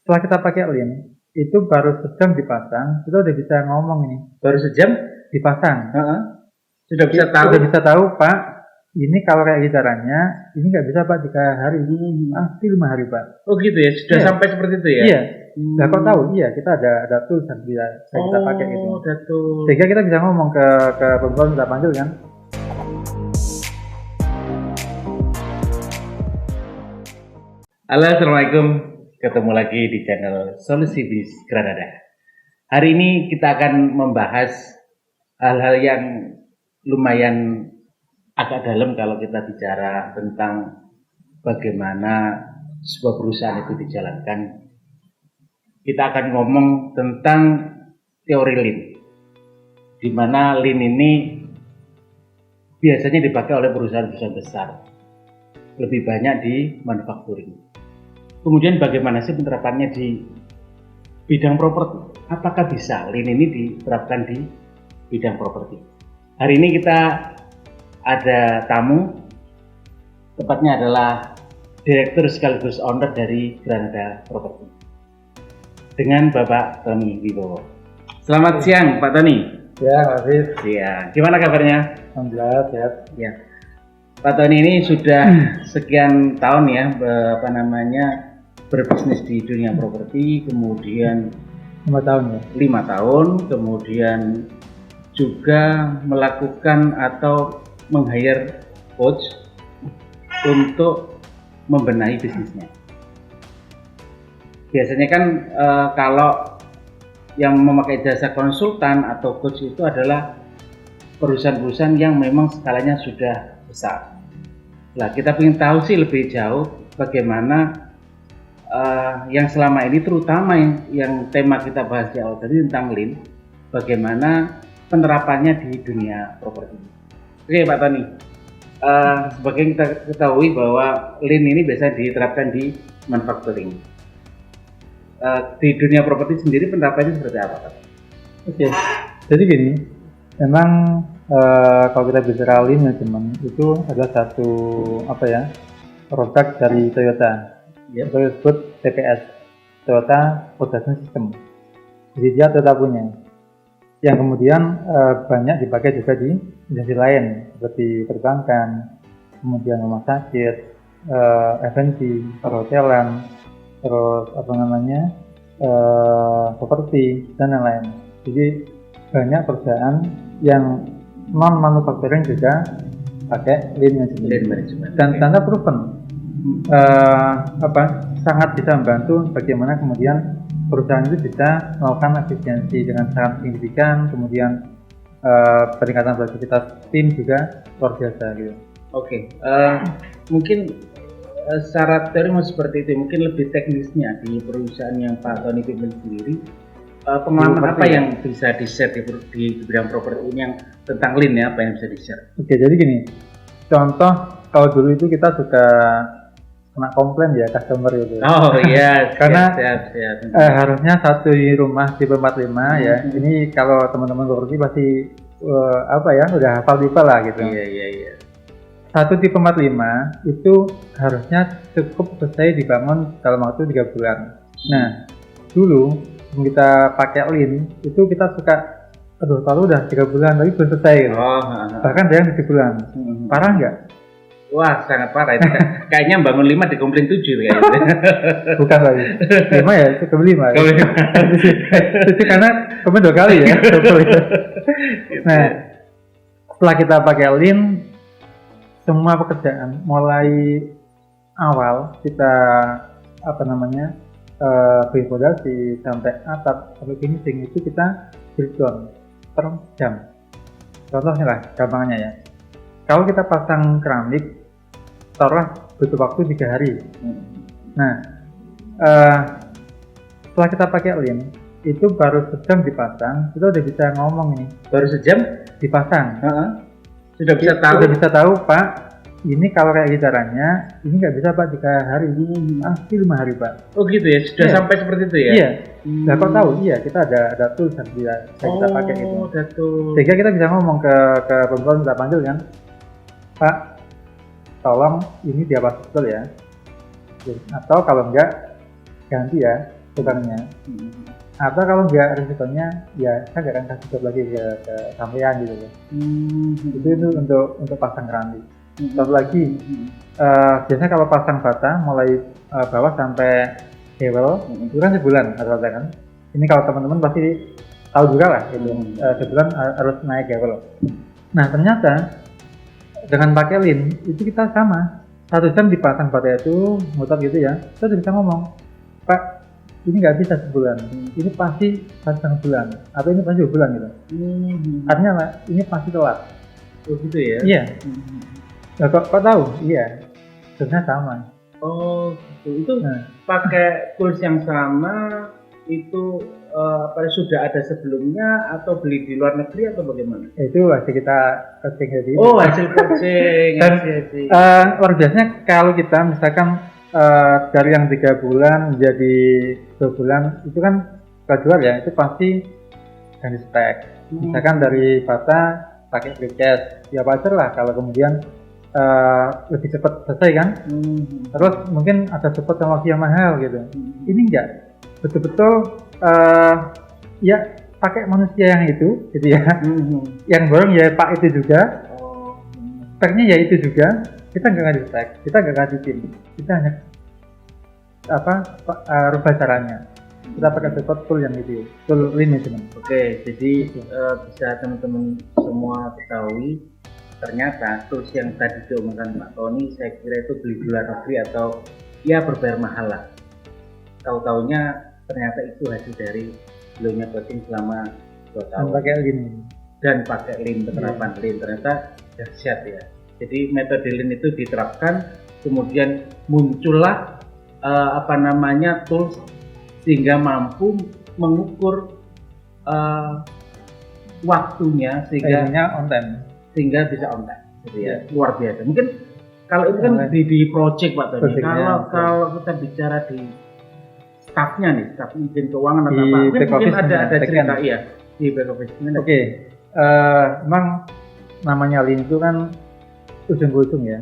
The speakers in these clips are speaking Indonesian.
Setelah kita pakai lin, itu baru sejam dipasang, kita udah bisa ngomong ini. Baru sejam Dipasang. sudah bisa tahu. Udah bisa tahu, Pak. Ini kalau kayak caranya, ini nggak bisa Pak 3 hari, pasti 5 hari Pak. Oh gitu ya, sudah sampai seperti itu ya? Iya. Nah kok tahu? Iya, kita ada tools yang bisa kita pakai gitu. Ada tools. Sehingga kita bisa ngomong ke perempuan kita panggil kan. Halo, assalamualaikum. Ketemu lagi di channel Solusi Bis Granada. Hari ini kita akan membahas hal-hal yang lumayan agak dalam kalau kita bicara tentang bagaimana sebuah perusahaan itu dijalankan. Kita akan ngomong tentang teori Lean, di mana Lean ini biasanya dipakai oleh perusahaan-perusahaan besar, lebih banyak di manufacturing. Kemudian bagaimana sih penerapannya di bidang properti? Apakah bisa Lean ini diterapkan di bidang properti? Hari ini kita ada tamu, tepatnya adalah direktur sekaligus owner dari Granada Property, dengan Bapak Tony Wibowo. Selamat siang Pak Tony. Ya, Pak Afif. Ya, gimana kabarnya? Alhamdulillah sehat. Ya, Pak Tony ini sudah sekian tahun ya, berbisnis di dunia properti, kemudian 5 tahun ya. 5 tahun, kemudian juga melakukan atau meng-hire coach untuk membenahi bisnisnya. Biasanya kan kalau yang memakai jasa konsultan atau coach itu adalah perusahaan-perusahaan yang memang skalanya sudah besar. Nah, kita ingin tahu sih lebih jauh bagaimana yang selama ini, terutama yang tema kita bahas di awal tadi tentang Lean, bagaimana penerapannya di dunia properti. Oke Pak Tony, sebagai kita ketahui bahwa Lean ini biasa diterapkan di manufacturing. Di dunia properti sendiri penerapannya seperti apa Pak? Oke, jadi gini, memang kalau kita bicara Lean Management itu adalah satu produk dari Toyota. Itu disebut TPS, Toyota Production System. Jadi dia Toyota punya, yang kemudian banyak dipakai juga di industri lain seperti perbankan, kemudian rumah sakit, F&B, perhotelan, terus properti dan lain-lain. Jadi banyak perusahaan yang non manufacturing juga pakai Lean Management dan tanda proven sangat bisa membantu bagaimana kemudian perusahaan itu bisa melakukan efisiensi dengan sangat signifikan, kemudian peningkatan produktivitas tim juga luar biasa gitu. Oke, mungkin secara teori seperti itu, mungkin lebih teknisnya di perusahaan yang Pak Tony pimpin sendiri, pengalaman apa yang bisa di-share di bidang properti ini yang tentang Lean ya, apa yang bisa di-share? Oke, jadi gini, contoh kalau dulu itu kita suka kena komplain ya customer itu. Oh iya, karena siap. harusnya satu di rumah tipe 45 ya. Ini kalau teman-teman properti pasti udah hafal tipe lah gitu. Iya. Satu tipe 45 itu harusnya cukup selesai dibangun dalam waktu 3 bulan. Nah, dulu kita pakai Lean itu kita suka kalau udah 3 bulan tapi belum selesai gitu. Bahkan ada yang 7 bulan. Parah nggak? Wah, sangat parah itu. Kayaknya bangun 5 dikomplain 7 kayaknya. Bukan lagi 5 ya, itu 5 ya. Itu karena komen 2 kali ya. Nah, setelah kita pakai Lean, semua pekerjaan mulai awal kita beri fondasi sampai atap sampai finishing itu kita breakdown per jam. Contohnya lah, gampangnya ya. Kalau kita pasang keramik, taruhlah butuh waktu 3 hari. Nah, setelah kita pakai Lean, itu baru sejam dipasang, kita udah bisa ngomong ini. Baru sejam dipasang. Sudah bisa tahu. Sudah bisa tahu Pak. Ini kalau kayak caranya, ini nggak bisa Pak 3 hari, pasti 5 hari Pak. Oh gitu ya, sudah sampai seperti itu ya? Iya. Nah kok tahu? Iya, kita ada tools yang bisa kita pakai gitu. Sehingga kita bisa ngomong ke perempuan kita panggil kan, Pak, tolong ini dihapus betul ya. Atau kalau enggak, ganti ya. tukangnya. Hmm. Atau kalau nggak resikonya, ya saya nggak akan kasih job lagi ke sampean gitu loh. Itu untuk pasang keramik. Satu lagi, biasanya kalau pasang bata mulai bawah sampai dewel itu kan sebulan rata-rata kan. Ini kalau teman-teman pasti tahu juga lah gitu. Sebulan harus naik dewel. Nah ternyata dengan pakai lin itu kita sama 1 jam dipasang bata itu muter gitu ya, kita bisa ngomong, Pak ini nggak bisa sebulan, ini pasti 1,5 bulan atau ini pasti 2 bulan gitu. Artinya apa? Ini pasti telat. Oh gitu ya? Iya. Nah, kok tahu? Iya. Sebenarnya sama. Oh gitu. Itu pakai tools yang sama itu sudah ada sebelumnya atau beli di luar negeri atau bagaimana? Itu hasil kita coaching tadi. Oh hasil coaching. Dan luar biasanya kalau kita misalkan dari yang 3 bulan menjadi 2 bulan itu kan gradual ya, itu pasti ganti spek. Misalkan dari bata pakai precast, ya wajar lah kalau kemudian lebih cepat selesai kan. Terus mungkin ada support teknologi yang mahal gitu. Ini enggak, betul-betul ya pakai manusia yang itu gitu ya. Yang borong ya Pak itu juga. Speknya ya itu juga. Kita nggak ngasih spek, kita nggak ngasih tim, kita hanya rubah caranya. Kita pakai support tool yang itu, tool lin itu. Oke, jadi bisa teman-teman semua ketahui ternyata tools yang tadi diomongkan Pak Tony, saya kira itu beli di luar negeri atau ya berbayar mahal lah. Tahu-taunya ternyata itu hasil dari beliaunya coaching selama 2 tahun. Dan pakai lin, penerapan lin ternyata dahsyat ya. Jadi metode lin itu diterapkan, kemudian muncullah tools sehingga mampu mengukur waktunya sehingga on time, sehingga bisa on time. Gitu ya. Luar biasa. Mungkin kalau itu kan di project Pak Tony. Kalau kita bicara di staffnya nih, staff mungkin keuangan atau apa, mungkin ada cerita ya di back office. Oke, memang namanya lin itu kan ujung-ujung ya,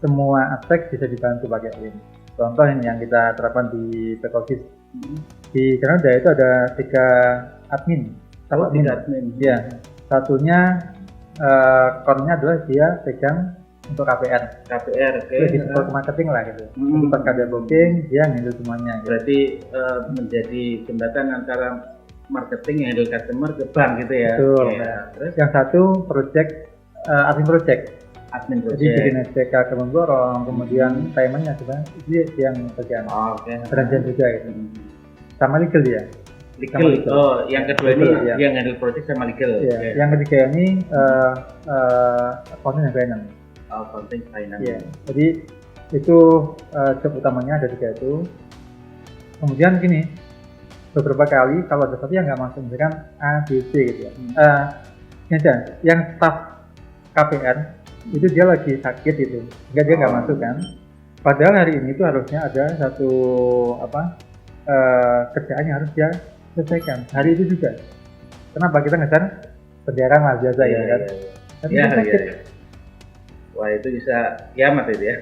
semua aspek bisa dibantu pakai lin. Contoh ini yang kita terapkan di back office. Di Canada itu ada 3 admin. Admin. Ya, satunya core-nya adalah dia pegang untuk KPR. Jadi support marketing lah gitu. Pas ada booking, dia handle semuanya. Gitu. Berarti menjadi jembatan antara marketing yang handle customer ke bank gitu ya. Betul. Terus yang satu admin project. Jadi bikin SPK ke memborong, kemudian paymentnya sebenarnya dia yang bagian. Perjanjian juga gitu. Sama legal dia. Legal. Oh, yang kedua ini yang handle project sama legal. Iya. Yang ketiga ini accounting and finance. Accounting finance. Iya. Jadi itu job utamanya ada 3 itu. Kemudian gini, beberapa kali kalau ada sesuatu yang nggak masuk, misalkan A, B, C gitu ya. Yang staff KPR itu dia lagi sakit itu, sehingga dia nggak masuk kan. Padahal hari ini itu harusnya ada satu kerjaan yang harus dia selesaikan hari itu juga. Kenapa kita ngejar penjara lah biasa ya kan? Tapi dia sakit. Wah itu bisa kiamat itu ya.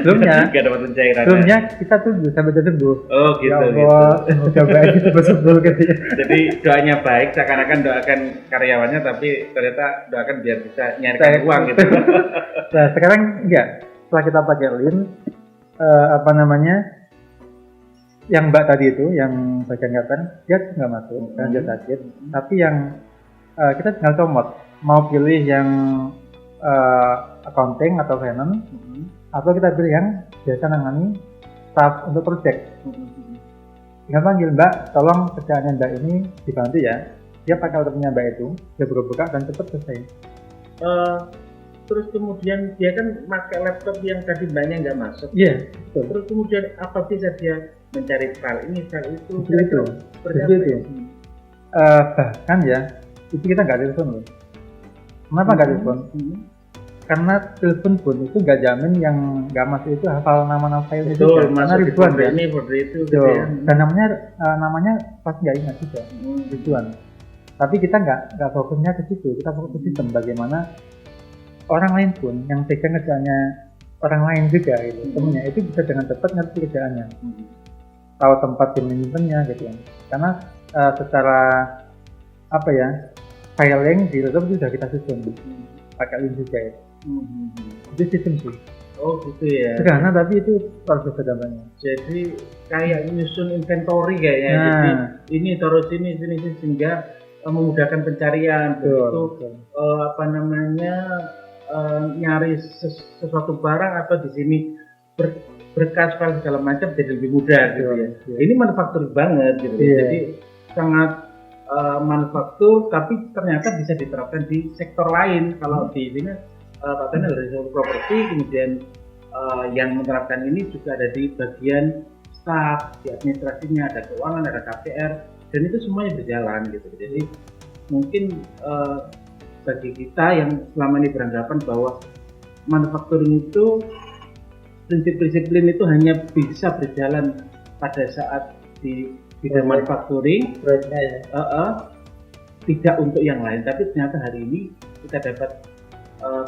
Belumnya. Gak dapat pencairan. Belumnya kita tunggu sampai dia sembuh. Oh gitu. Ya Allah, semoga baik sembuh gitu. Jadi doanya baik, seakan-akan doakan karyawannya, tapi ternyata doakan biar bisa nyarikan uang gitu. Nah sekarang enggak. Setelah kita pakai lin, yang Mbak tadi itu, yang bagian kapan, dia nggak masuk karena dia sakit. Tapi yang kita tinggal comot, mau pilih yang accounting atau finance, atau kita pilih yang biasa nangani staff untuk project. Tinggal panggil Mbak, tolong kerjaannya Mbak ini dibantu ya. Dia pakai laptopnya Mbak itu, dia buka dan cepat selesai. Terus kemudian dia kan pakai laptop yang tadi Mbaknya nggak masuk. Iya. Betul. Terus kemudian apa bisa dia mencari file ini, file itu? Seperti itu. Bahkan ya, itu kita nggak telepon loh. Kenapa nggak telepon? Karena telepon pun itu nggak jamin yang nggak masuk itu hafal nama-nama file itu. Karena ribuan ya. Ini seperti itu. Dan namanya pasti nggak ingat juga. Ribuan. Tapi kita nggak fokusnya ke situ. Kita fokus ke sistem bagaimana orang lain pun yang pegang kerjaannya orang lain juga gitu. Temennya itu bisa dengan cepat ngerti kerjaannya. tahu tempat tim menyimpannya gitu kan. Karena secara apa ya, filing di laptop itu sudah kita susun pakai link juga ya. Itu sistem sih. Oh gitu ya. Sederhana tapi itu luar biasa gampangnya. Jadi kayak nyusun inventory kayaknya. Nah. Jadi ini taruh sini sehingga memudahkan pencarian. Begitu apa namanya nyari sesuatu barang atau di sini berkas file segala macam jadi lebih mudah gitu ya. Ini manufaktur banget gitu. Jadi sangat manufaktur tapi ternyata bisa diterapkan di sektor lain. Kalau di sini Pak Tony dari properti, kemudian yang menerapkan ini juga ada di bagian staff, di administrasinya, ada keuangan, ada KPR, dan itu semuanya berjalan gitu. Jadi mungkin bagi kita yang selama ini beranggapan bahwa manufacturing itu prinsip-prinsip Lean itu hanya bisa berjalan pada saat di bidang manufacturing, tidak untuk yang lain. Tapi ternyata hari ini kita dapat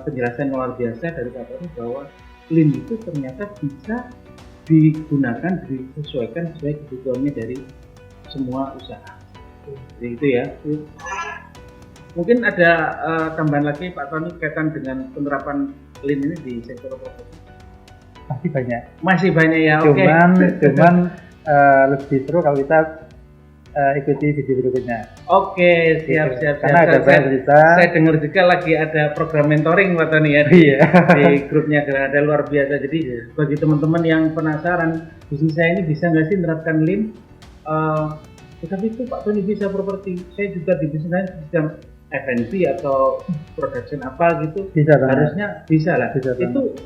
penjelasan luar biasa dari Pak Tony bahwa Lean itu ternyata bisa digunakan, disesuaikan sesuai kebutuhannya dari semua usaha. Jadi itu ya. Mungkin ada tambahan lagi Pak Tony kaitan dengan penerapan Lean ini di sektor properti. Masih banyak ya. Cuman lebih seru kalau kita ikuti video berikutnya. Oke, siap. Karena ada banyak cerita. Saya dengar juga lagi ada program mentoring Pak Tony ya di grupnya, ada luar biasa. Jadi bagi teman-teman yang penasaran bisnis saya ini bisa nggak sih menerapkan Lean? Tetapi itu Pak Tony bisa properti. Saya juga di bisnis lain sedang F&B atau production apa gitu. Bisa harusnya bisa lah. Itu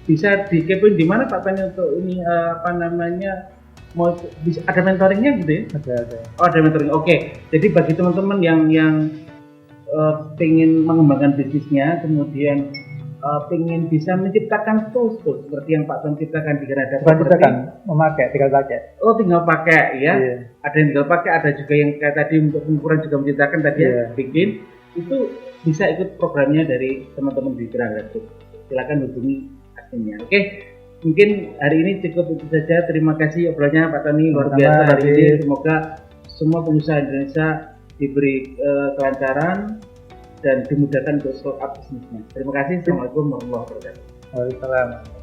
bisa dikepoin di mana Pak Tony untuk ini apa namanya? Mau bisa ada mentoringnya gitu ya? Ada. Oh ada mentoring. Oke. Jadi bagi teman-teman yang pengen mengembangkan bisnisnya, kemudian pengen bisa menciptakan tools seperti yang Pak Tony ciptakan di Granada Property. Tinggal pakai. Oh tinggal pakai ya. Ada yang tinggal pakai, ada juga yang kayak tadi untuk pengukuran juga menciptakan tadi ya, bikin. Itu bisa ikut programnya dari teman-teman di Granada. Silakan hubungi adminnya. Oke. Mungkin hari ini cukup itu saja. Terima kasih obrolannya Pak Tony, luar biasa hari ini. Semoga semua pengusaha Indonesia diberi kelancaran dan dimudahkan untuk scale up bisnisnya. Terima kasih. Assalamualaikum warahmatullahi wabarakatuh. Waalaikumsalam.